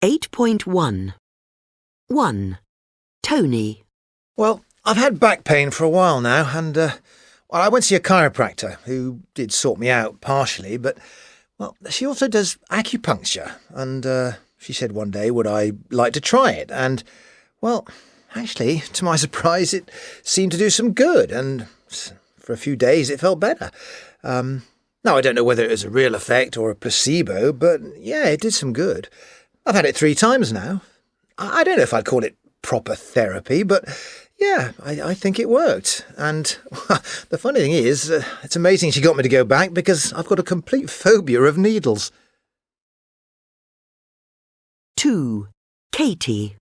8.1. 1. Tony. Well, I've had back pain for a while now, and I went to see a chiropractor who did sort me out partially, but, well, she also does acupuncture, and she said one day would I like to try it, and, well, actually, to my surprise, it seemed to do some good, and for a few days it felt better. Now, I don't know whether it was a real effect or a placebo, but, yeah, it did some good. I've had it 3 times now. I don't know if I'd call it proper therapy, but yeah, I think it worked. And the funny thing is, it's amazing she got me to go back because I've got a complete phobia of needles. 2. Katie.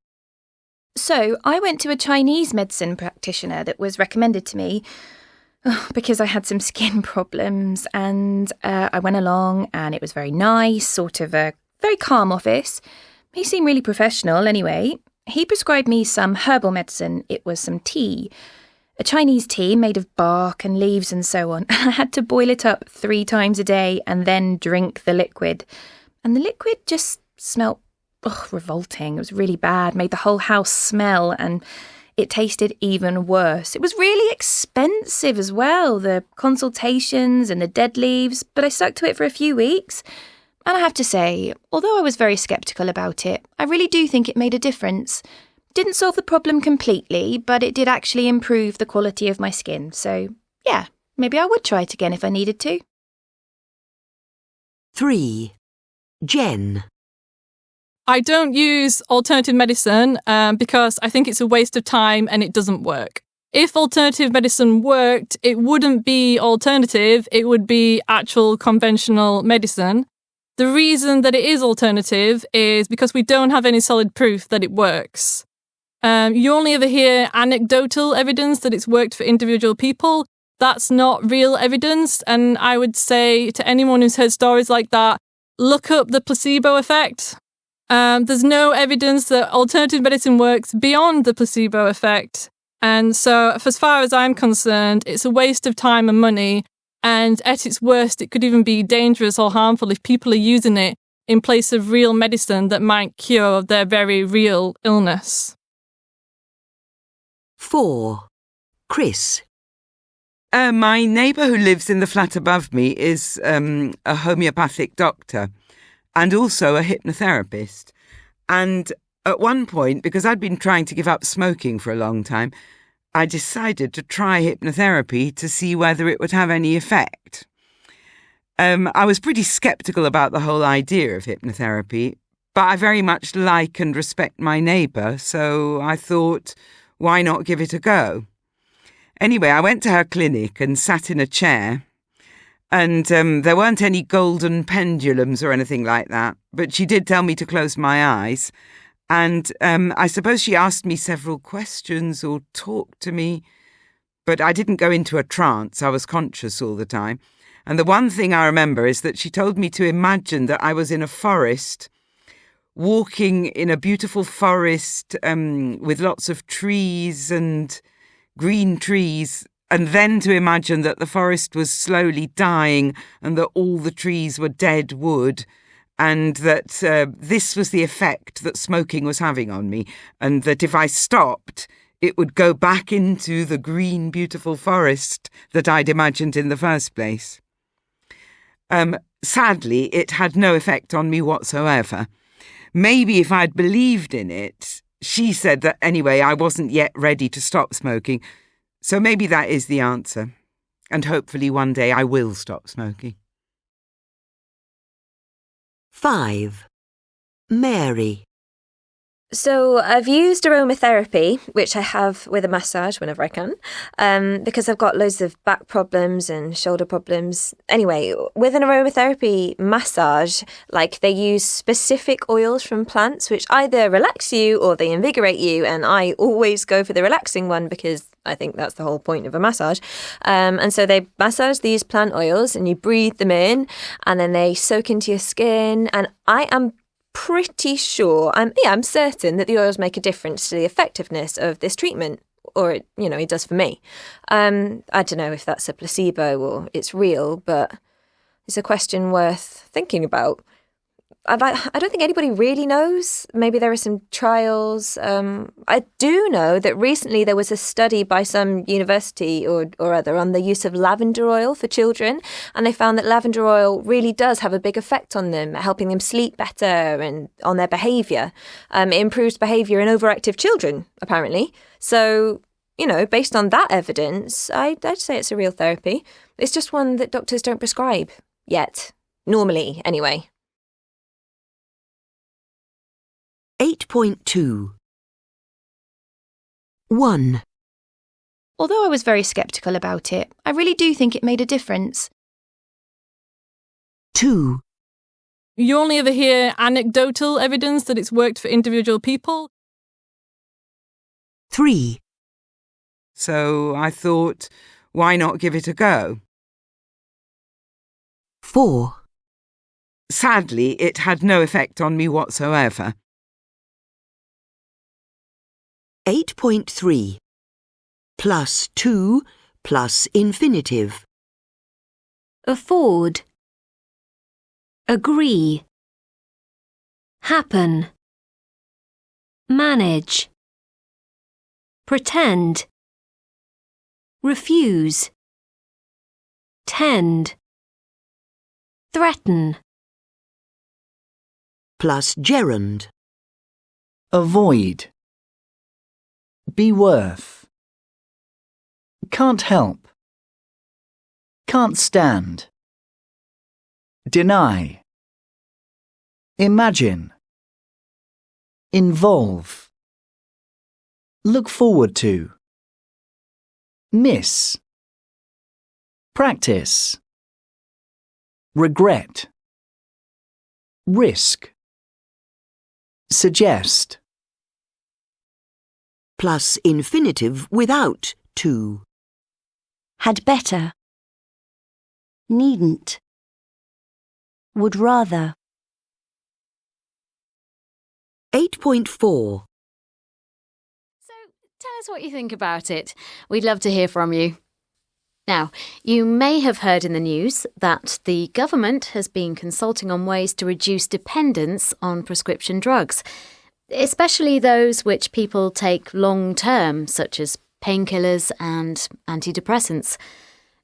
So, I went to a Chinese medicine practitioner that was recommended to me because I had some skin problems, and I went along and it was very nice, sort of a very calm office. He seemed really professional anyway. He prescribed me some herbal medicine. It was some tea, a Chinese tea made of bark and leaves and so on. I had to boil it up 3 times a day and then drink the liquid. And the liquid just smelt revolting. It was really bad, made the whole house smell, and it tasted even worse. It was really expensive as well, the consultations and the dead leaves, but I stuck to it for a few weeks. And I have to say, although I was very sceptical about it, I really do think it made a difference. Didn't solve the problem completely, but it did actually improve the quality of my skin. So, yeah, maybe I would try it again if I needed to. 3. Jen. I don't use alternative medicine because I think it's a waste of time and it doesn't work. If alternative medicine worked, it wouldn't be alternative, it would be actual conventional medicine. The reason that it is alternative is because we don't have any solid proof that it works. You only ever hear anecdotal evidence that it's worked for individual people. That's not real evidence. And I would say to anyone who's heard stories like that, look up the placebo effect. There's no evidence that alternative medicine works beyond the placebo effect. And so as far as I'm concerned, it's a waste of time and money. And at its worst, it could even be dangerous or harmful if people are using it in place of real medicine that might cure their very real illness. 4. Chris. My neighbour who lives in the flat above me is a homeopathic doctor and also a hypnotherapist. And at one point, because I'd been trying to give up smoking for a long time, I decided to try hypnotherapy to see whether it would have any effect. I was pretty sceptical about the whole idea of hypnotherapy, but I very much like and respect my neighbour, so I thought, why not give it a go? Anyway, I went to her clinic and sat in a chair, and there weren't any golden pendulums or anything like that, but she did tell me to close my eyes. And I suppose she asked me several questions or talked to me, but I didn't go into a trance. I was conscious all the time. And the one thing I remember is that she told me to imagine that I was in a forest, walking in a beautiful forest with lots of trees and green trees, and then to imagine that the forest was slowly dying and that all the trees were dead wood, and that this was the effect that smoking was having on me, and that if I stopped, it would go back into the green, beautiful forest that I'd imagined in the first place. Sadly, it had no effect on me whatsoever. Maybe if I'd believed in it, she said that anyway, I wasn't yet ready to stop smoking, so maybe that is the answer, and hopefully one day I will stop smoking. 5. Mary. So I've used aromatherapy, which I have with a massage whenever I can, because I've got loads of back problems and shoulder problems. Anyway, with an aromatherapy massage, like they use specific oils from plants which either relax you or they invigorate you, and I always go for the relaxing one because I think that's the whole point of a massage. And so they massage these plant oils and you breathe them in and then they soak into your skin, and I am pretty sure, I'm certain that the oils make a difference to the effectiveness of this treatment, or it does for me. I don't know if that's a placebo or it's real, but it's a question worth thinking about. I don't think anybody really knows. Maybe there are some trials. I do know that recently there was a study by some university or other on the use of lavender oil for children, and they found that lavender oil really does have a big effect on them, helping them sleep better and on their behaviour. It improves behaviour in overactive children, apparently. So, based on that evidence, I'd say it's a real therapy. It's just one that doctors don't prescribe yet. Normally, anyway. 8.2 1. Although I was very sceptical about it, I really do think it made a difference. 2. You only ever hear anecdotal evidence that it's worked for individual people. 3. So I thought, why not give it a go? 4. Sadly, it had no effect on me whatsoever. 8.3 plus 2 plus infinitive. afford, agree, happen, manage, pretend, refuse, tend, threaten, Plus gerund. Avoid. Be worth. Can't help. Can't stand. Deny. Imagine. Involve. Look forward to. Miss. Practice. Regret. Risk. Suggest. Plus infinitive without to. had better, needn't, would rather. 8.4 So tell us what you think about it. We'd love to hear from you. Now, you may have heard in the news that the government has been consulting on ways to reduce dependence on prescription drugs, especially those which people take long-term, such as painkillers and antidepressants.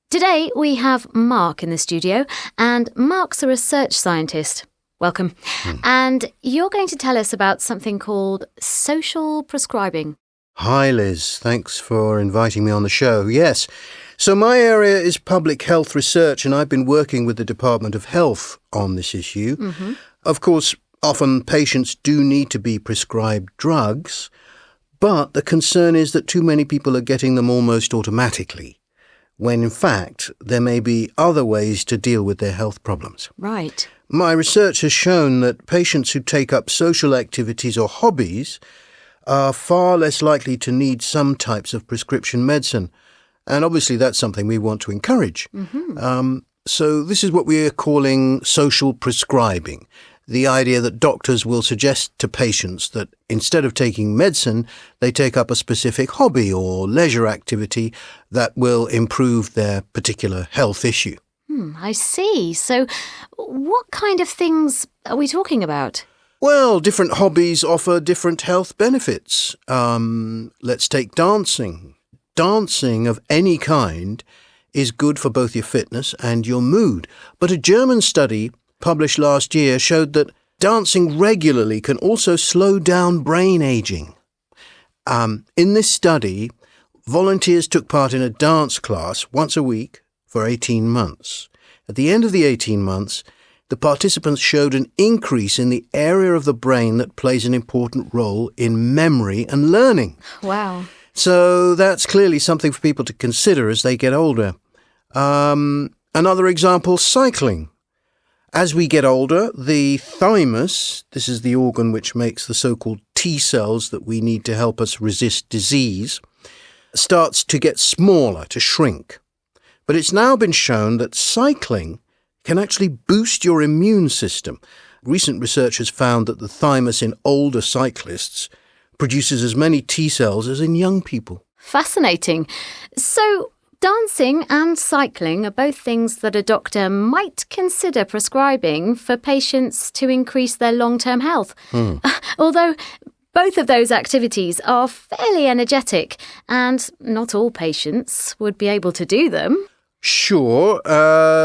Today, we have Mark in the studio, and Mark's a research scientist. Welcome. And you're going to tell us about something called social prescribing. Hi, Liz. Thanks for inviting me on the show. Yes. So my area is public health research, and I've been working with the Department of Health on this issue. Mm-hmm. Of course, often patients do need to be prescribed drugs, but the concern is that too many people are getting them almost automatically, when in fact there may be other ways to deal with their health problems. Right. My research has shown that patients who take up social activities or hobbies are far less likely to need some types of prescription medicine. And obviously that's something we want to encourage. Mm-hmm. So this is what we're calling social prescribing, the idea that doctors will suggest to patients that instead of taking medicine, they take up a specific hobby or leisure activity that will improve their particular health issue. I see. So what kind of things are we talking about? Well, different hobbies offer different health benefits. Let's take dancing. Dancing of any kind is good for both your fitness and your mood. But a German study published last year showed that dancing regularly can also slow down brain aging. In this study, volunteers took part in a dance class once a week for 18 months. At the end of the 18 months, the participants showed an increase in the area of the brain that plays an important role in memory and learning. Wow. So that's clearly something for people to consider as they get older. Another example, cycling. As we get older, the thymus, this is the organ which makes the so-called T cells that we need to help us resist disease, starts to get smaller, to shrink. But it's now been shown that cycling can actually boost your immune system. Recent research has found that the thymus in older cyclists produces as many T cells as in young people. Fascinating. So Dancing and cycling are both things that a doctor might consider prescribing for patients to increase their long-term health. Although both of those activities are fairly energetic and not all patients would be able to do them. Sure,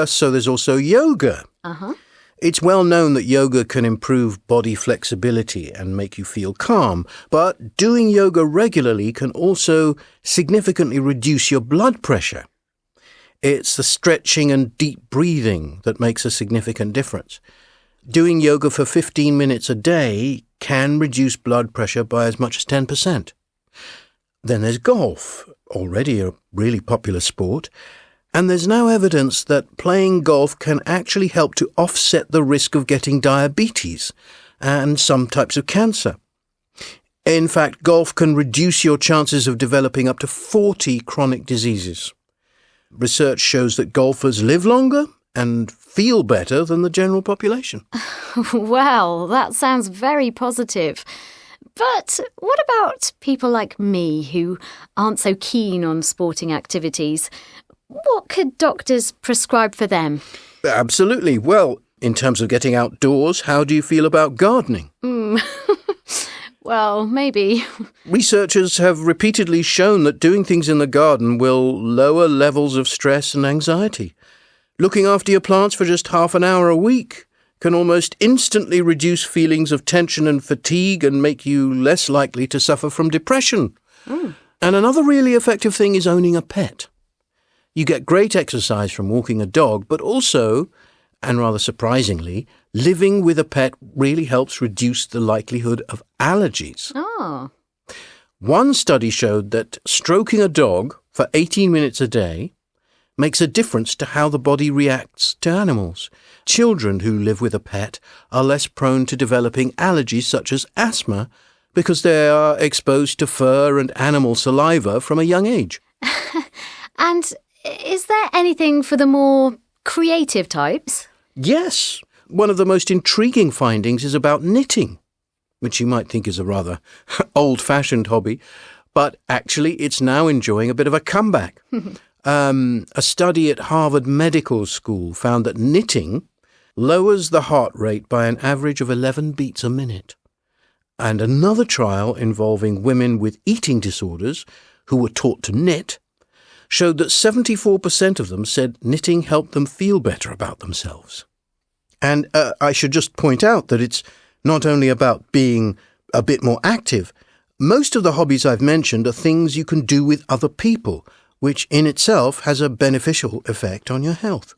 so there's also yoga. Uh-huh. It's well known that yoga can improve body flexibility and make you feel calm, but doing yoga regularly can also significantly reduce your blood pressure. It's the stretching and deep breathing that makes a significant difference. Doing yoga for 15 minutes a day can reduce blood pressure by as much as 10%. Then there's golf, already a really popular sport. And there's now evidence that playing golf can actually help to offset the risk of getting diabetes and some types of cancer. In fact, golf can reduce your chances of developing up to 40 chronic diseases. Research shows that golfers live longer and feel better than the general population. Well, that sounds very positive. But what about people like me who aren't so keen on sporting activities? What could doctors prescribe for them? Absolutely. Well, in terms of getting outdoors, how do you feel about gardening? Well, maybe. Researchers have repeatedly shown that doing things in the garden will lower levels of stress and anxiety. Looking after your plants for just half an hour a week can almost instantly reduce feelings of tension and fatigue and make you less likely to suffer from depression. And another really effective thing is owning a pet. You get great exercise from walking a dog, but also, and rather surprisingly, living with a pet really helps reduce the likelihood of allergies. Oh. One study showed that stroking a dog for 18 minutes a day makes a difference to how the body reacts to animals. Children who live with a pet are less prone to developing allergies such as asthma because they are exposed to fur and animal saliva from a young age. And is there anything for the more creative types? Yes. One of the most intriguing findings is about knitting, which you might think is a rather old-fashioned hobby, but actually it's now enjoying a bit of a comeback. A study at Harvard Medical School found that knitting lowers the heart rate by an average of 11 beats a minute. And another trial involving women with eating disorders who were taught to knit showed that 74% of them said knitting helped them feel better about themselves. And I should just point out that it's not only about being a bit more active. Most of the hobbies I've mentioned are things you can do with other people, which in itself has a beneficial effect on your health.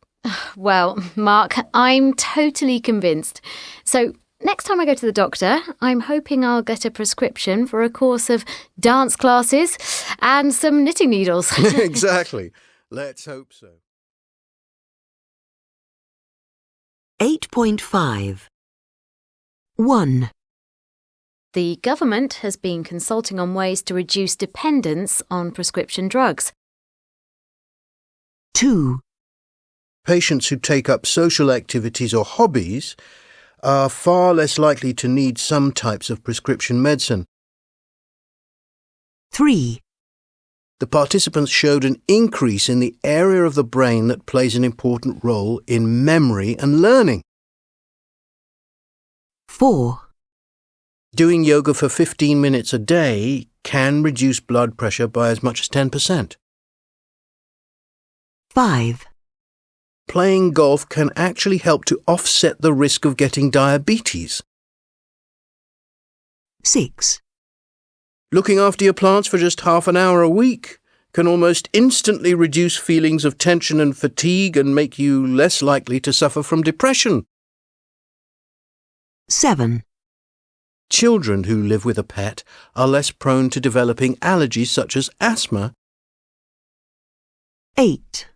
Well, Mark, I'm totally convinced. So next time I go to the doctor, I'm hoping I'll get a prescription for a course of dance classes and some knitting needles. Exactly. Let's hope so. 8.5 1. The government has been consulting on ways to reduce dependence on prescription drugs. 2. Patients who take up social activities or hobbies are far less likely to need some types of prescription medicine. 3. The participants showed an increase in the area of the brain that plays an important role in memory and learning. 4. Doing yoga for 15 minutes a day can reduce blood pressure by as much as 10%. 5. Playing golf can actually help to offset the risk of getting diabetes. 6. Looking after your plants for just half an hour a week can almost instantly reduce feelings of tension and fatigue and make you less likely to suffer from depression. 7. Children who live with a pet are less prone to developing allergies such as asthma. 8.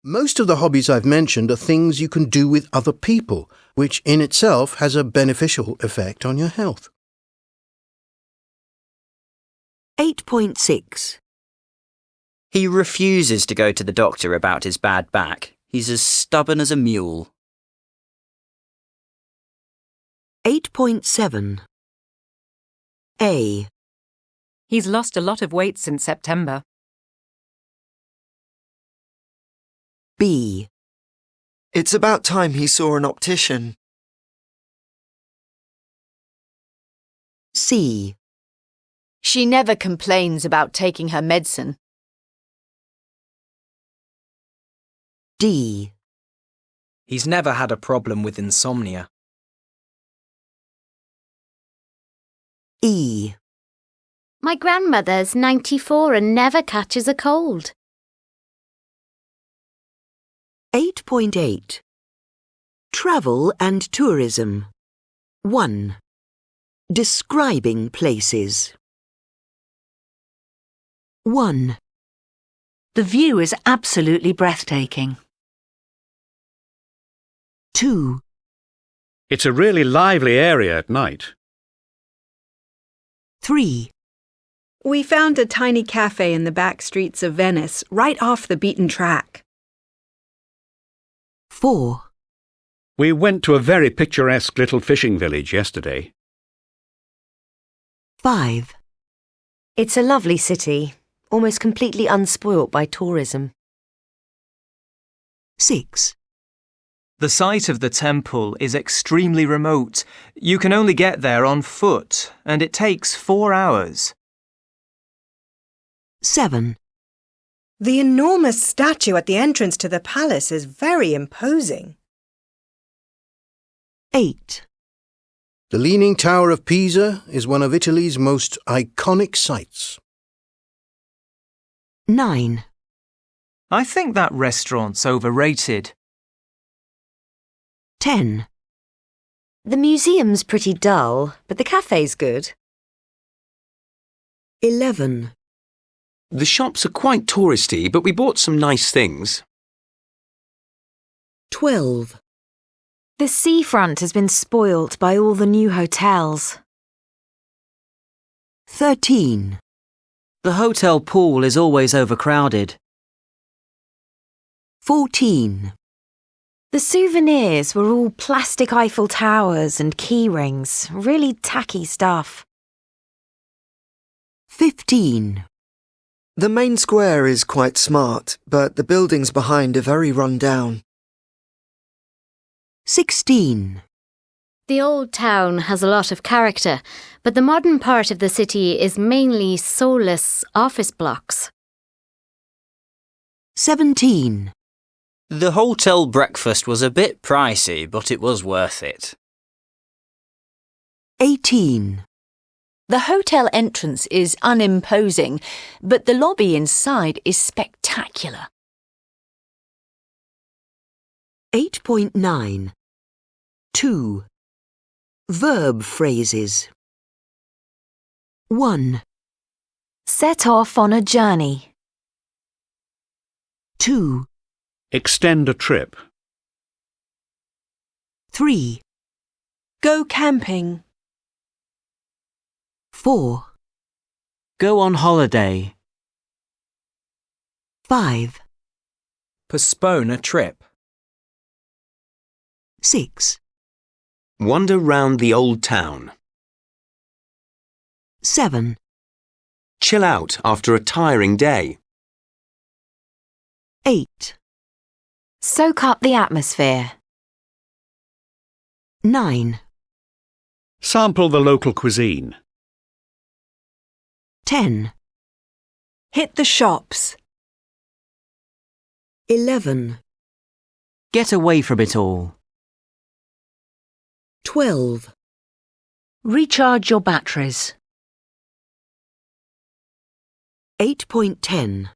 Most of the hobbies I've mentioned are things you can do with other people, which in itself has a beneficial effect on your health. 8.6 He refuses to go to the doctor about his bad back. He's as stubborn as a mule. 8.7 A. He's lost a lot of weight since September. B. It's about time he saw an optician. C. She never complains about taking her medicine. D. He's never had a problem with insomnia. E. My grandmother's 94 and never catches a cold. 8.8. Travel and tourism. 1. Describing places. 1. The view is absolutely breathtaking. 2. It's a really lively area at night. 3. We found a tiny cafe in the back streets of Venice, right off the beaten track. 4. We went to a very picturesque little fishing village yesterday. 5. It's a lovely city, almost completely unspoilt by tourism. 6. The site of the temple is extremely remote. You can only get there on foot, and it takes 4 hours. 7. The enormous statue at the entrance to the palace is very imposing. 8. The Leaning Tower of Pisa is one of Italy's most iconic sights. 9. I think that restaurant's overrated. 10. The museum's pretty dull, but the cafe's good. 11. The shops are quite touristy, but we bought some nice things. 12. The seafront has been spoilt by all the new hotels. 13. The hotel pool is always overcrowded. 14. The souvenirs were all plastic Eiffel Towers and key rings. Really tacky stuff. 15. The main square is quite smart, but the buildings behind are very run down. 16. The old town has a lot of character, but the modern part of the city is mainly soulless office blocks. 17. The hotel breakfast was a bit pricey, but it was worth it. 18. The hotel entrance is unimposing, but the lobby inside is spectacular. 8.9. 2. Verb phrases. 1. Set off on a journey. 2. Extend a trip. 3. Go camping. 4. Go on holiday. 5. Postpone a trip. 6. Wander round the old town. 7. Chill out after a tiring day. 8. Soak up the atmosphere. 9. Sample the local cuisine. 10. Hit the shops. 11. Get away from it all. 12. Recharge your batteries. 8.10.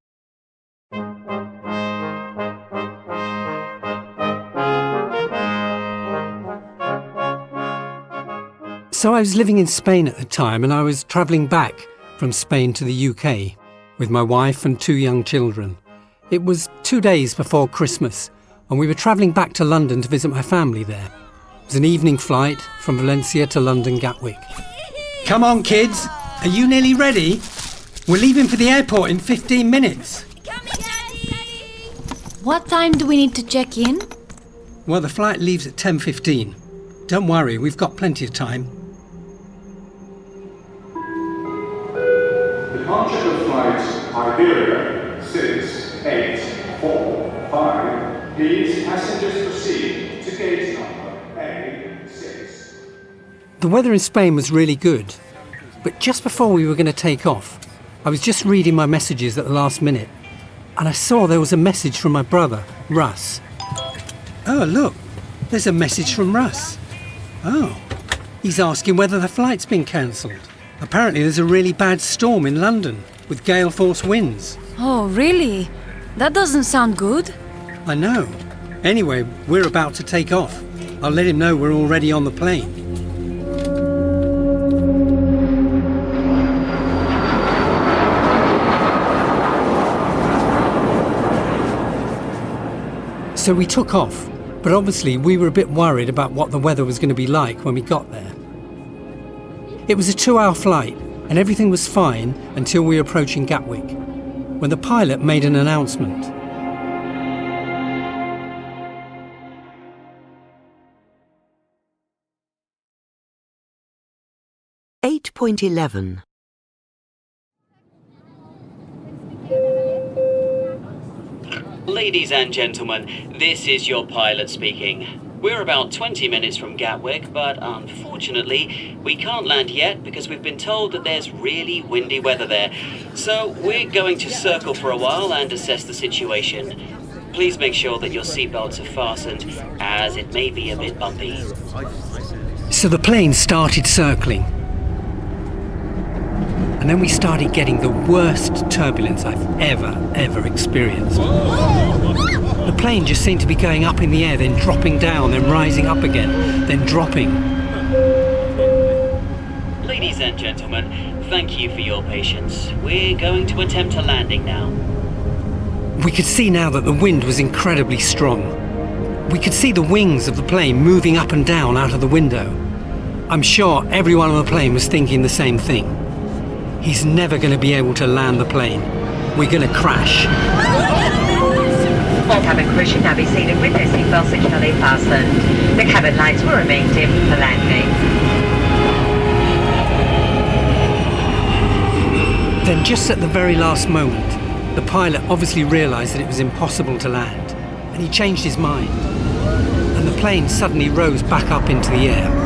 So I was living in Spain at the time, and I was travelling back from Spain to the UK with my wife and 2 young children. It was 2 days before Christmas, and we were travelling back to London to visit my family there. It was an evening flight from Valencia to London Gatwick. Come on, kids! Are you nearly ready? We're leaving for the airport in 15 minutes. What time do we need to check in? Well, the flight leaves at 10:15. Don't worry, we've got plenty of time. Departure of flight Iberia 68455 Passengers proceed to gate number A6. The weather in Spain was really good, but just before we were going to take off, I was just reading my messages at the last minute, and I saw there was a message from my brother, Russ. Oh, look, there's a message from Russ. Oh, he's asking whether the flight's been cancelled. Apparently there's a really bad storm in London with gale force winds. Oh, really? That doesn't sound good. I know. Anyway, we're about to take off. I'll let him know we're already on the plane. So we took off, but obviously we were a bit worried about what the weather was going to be like when we got there. It was a 2-hour flight, and everything was fine until we were approaching Gatwick, when the pilot made an announcement. .11. Ladies and gentlemen, this is your pilot speaking. We're about 20 minutes from Gatwick, but unfortunately, we can't land yet because we've been told that there's really windy weather there. So we're going to circle for a while and assess the situation. Please make sure that your seatbelts are fastened, as it may be a bit bumpy. So the plane started circling. And then we started getting the worst turbulence I've ever experienced. The plane just seemed to be going up in the air, then dropping down, then rising up again, then dropping. Ladies and gentlemen, thank you for your patience. We're going to attempt a landing now. We could see now that the wind was incredibly strong. We could see the wings of the plane moving up and down out of the window. I'm sure everyone on the plane was thinking the same thing. He's never going to be able to land the plane. We're going to crash. All cabin crew should now be seated with their seatbelts securely fastened. The cabin lights will remain dim for landing. Then just at the very last moment, the pilot obviously realised that it was impossible to land, and he changed his mind. And the plane suddenly rose back up into the air.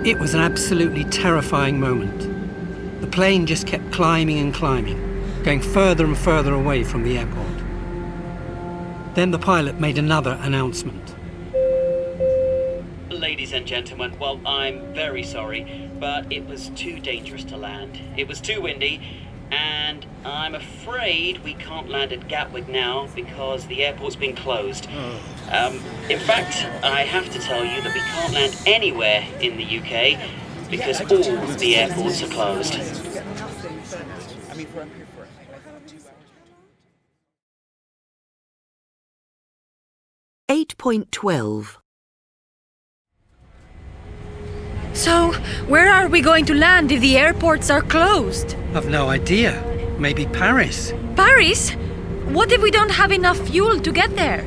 It was an absolutely terrifying moment. The plane just kept climbing and climbing, going further and further away from the airport. Then the pilot made another announcement. Ladies and gentlemen, well, I'm very sorry, but it was too dangerous to land. It was too windy, and I'm afraid we can't land at Gatwick now because the airport's been closed. In fact, I have to tell you that we can't land anywhere in the UK because all the airports are closed. 8.12. So, where are we going to land if the airports are closed? I've no idea. Maybe Paris. Paris? What if we don't have enough fuel to get there?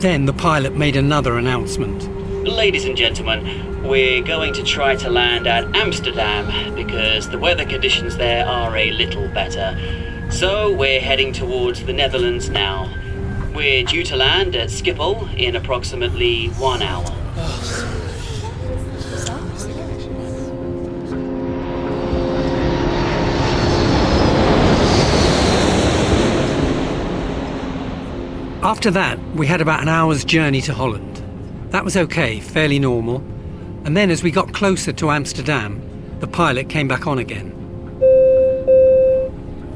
Then the pilot made another announcement. Ladies and gentlemen, we're going to try to land at Amsterdam because the weather conditions there are a little better. So we're heading towards the Netherlands now. We're due to land at Schiphol in approximately 1 hour. After that, we had about an hour's journey to Holland. That was okay, fairly normal. And then as we got closer to Amsterdam, the pilot came back on again.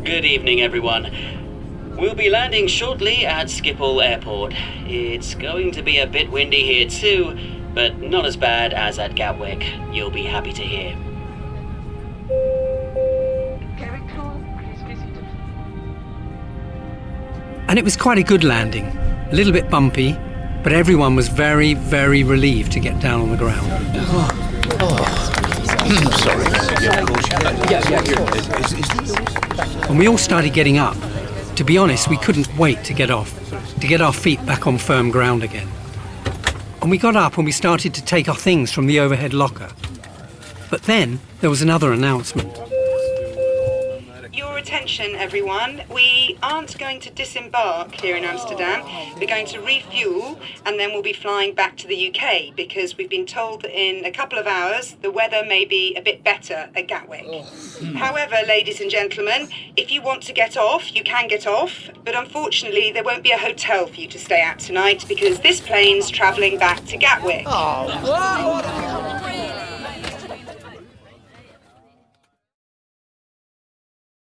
Good evening, everyone. We'll be landing shortly at Schiphol Airport. It's going to be a bit windy here too, but not as bad as at Gatwick. You'll be happy to hear. And it was quite a good landing. A little bit bumpy, but everyone was very, very relieved to get down on the ground. Sorry. And we all started getting up. To be honest, we couldn't wait to get off, to get our feet back on firm ground again. And we got up and we started to take our things from the overhead locker. But then there was another announcement. Your attention, everyone. We aren't going to disembark here in Amsterdam. We're going to refuel and then we'll be flying back to the UK because we've been told that in a couple of hours the weather may be a bit better at Gatwick. However, ladies and gentlemen, if you want to get off, you can get off, but unfortunately there won't be a hotel for you to stay at tonight because this plane's travelling back to Gatwick.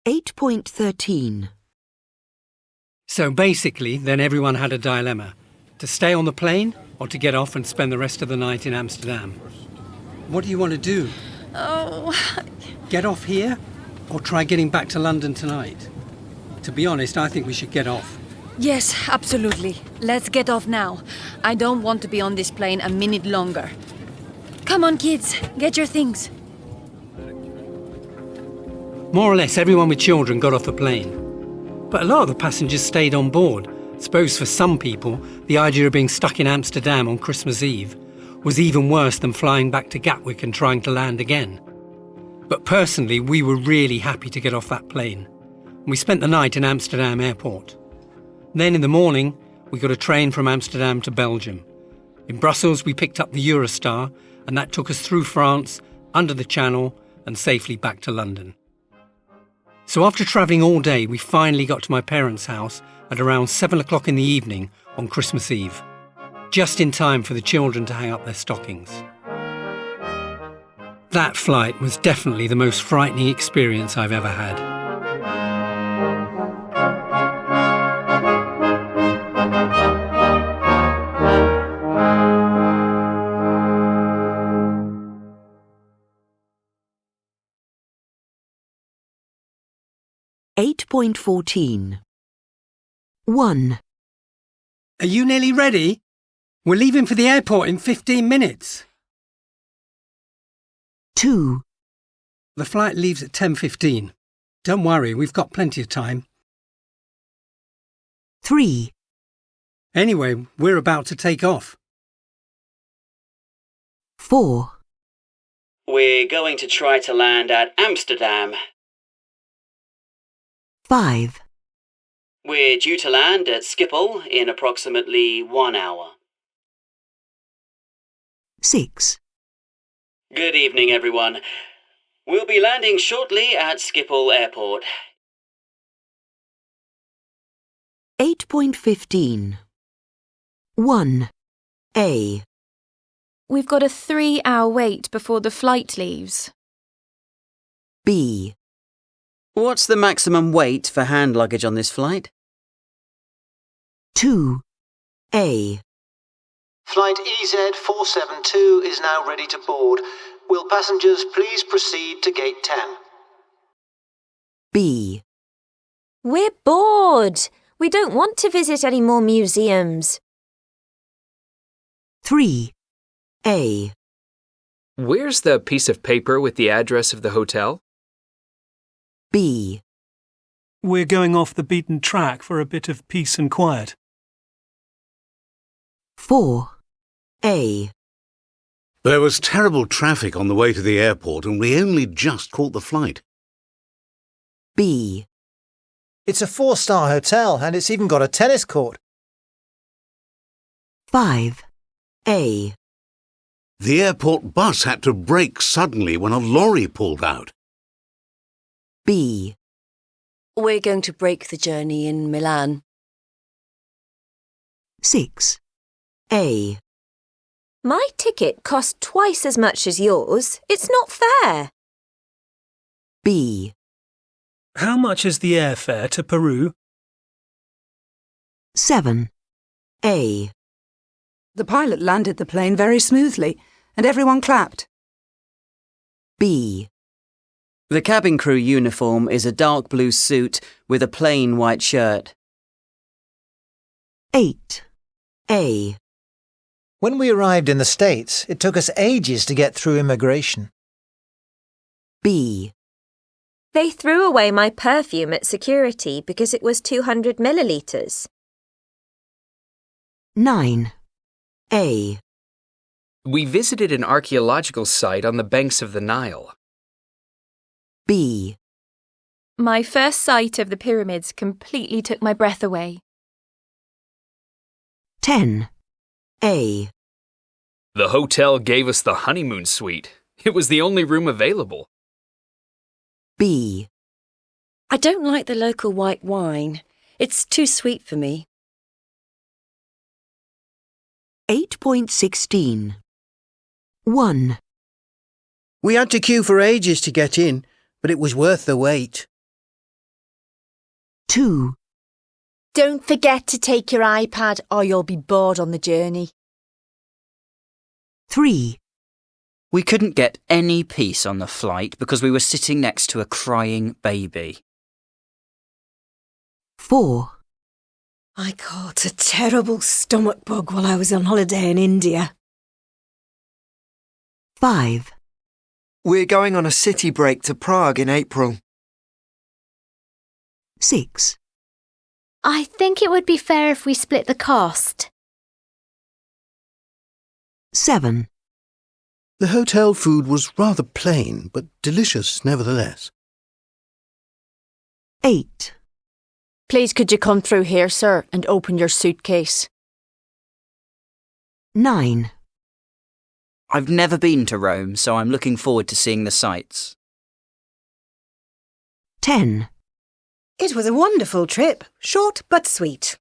8.13. So basically, then everyone had a dilemma. To stay on the plane or to get off and spend the rest of the night in Amsterdam. What do you want to do? Oh. Get off here or try getting back to London tonight? To be honest, I think we should get off. Yes, absolutely. Let's get off now. I don't want to be on this plane a minute longer. Come on, kids. Get your things. More or less everyone with children got off the plane. But a lot of the passengers stayed on board. Suppose for some people, the idea of being stuck in Amsterdam on Christmas Eve was even worse than flying back to Gatwick and trying to land again. But personally, we were really happy to get off that plane. We spent the night in Amsterdam airport. Then in the morning, we got a train from Amsterdam to Belgium. In Brussels, we picked up the Eurostar, and that took us through France, under the Channel, and safely back to London. So after travelling all day, we finally got to my parents' house at around 7 o'clock in the evening on Christmas Eve, just in time for the children to hang up their stockings. That flight was definitely the most frightening experience I've ever had. .14. 1. Are you nearly ready? We're leaving for the airport in 15 minutes. 2. The flight leaves at 10:15. Don't worry, we've got plenty of time. 3. Anyway, we're about to take off. 4. We're going to try to land at Amsterdam. 5. We're due to land at Schiphol in approximately 1 hour. 6. Good evening, everyone. We'll be landing shortly at Schiphol Airport. 8.15. 1. A. We've got a 3-hour wait before the flight leaves. B. What's the maximum weight for hand luggage on this flight? 2. A. Flight EZ472 is now ready to board. Will passengers please proceed to gate 10? B. We're bored. We don't want to visit any more museums. 3. A. Where's the piece of paper with the address of the hotel? B. We're going off the beaten track for a bit of peace and quiet. 4. A. There was terrible traffic on the way to the airport and we only just caught the flight. B. It's a 4-star hotel and it's even got a tennis court. 5. A. The airport bus had to brake suddenly when a lorry pulled out. B. We're going to break the journey in Milan. 6. A. My ticket cost twice as much as yours. It's not fair. B. How much is the airfare to Peru? 7. A. The pilot landed the plane very smoothly, and everyone clapped. B. The cabin crew uniform is a dark blue suit with a plain white shirt. 8. A. When we arrived in the States, it took us ages to get through immigration. B. They threw away my perfume at security because it was 200 millilitres. 9. A. We visited an archaeological site on the banks of the Nile. B. My first sight of the pyramids completely took my breath away. 10. A. The hotel gave us the honeymoon suite. It was the only room available. B. I don't like the local white wine. It's too sweet for me. 8.16. 1. We had to queue for ages to get in, but it was worth the wait. 2. Don't forget to take your iPad or you'll be bored on the journey. 3. We couldn't get any peace on the flight because we were sitting next to a crying baby. 4. I caught a terrible stomach bug while I was on holiday in India. 5. We're going on a city break to Prague in April. 6. I think it would be fair if we split the cost. 7. The hotel food was rather plain, but delicious nevertheless. 8. Please could you come through here, sir, and open your suitcase? 9. I've never been to Rome, so I'm looking forward to seeing the sights. 10. It was a wonderful trip, short but sweet.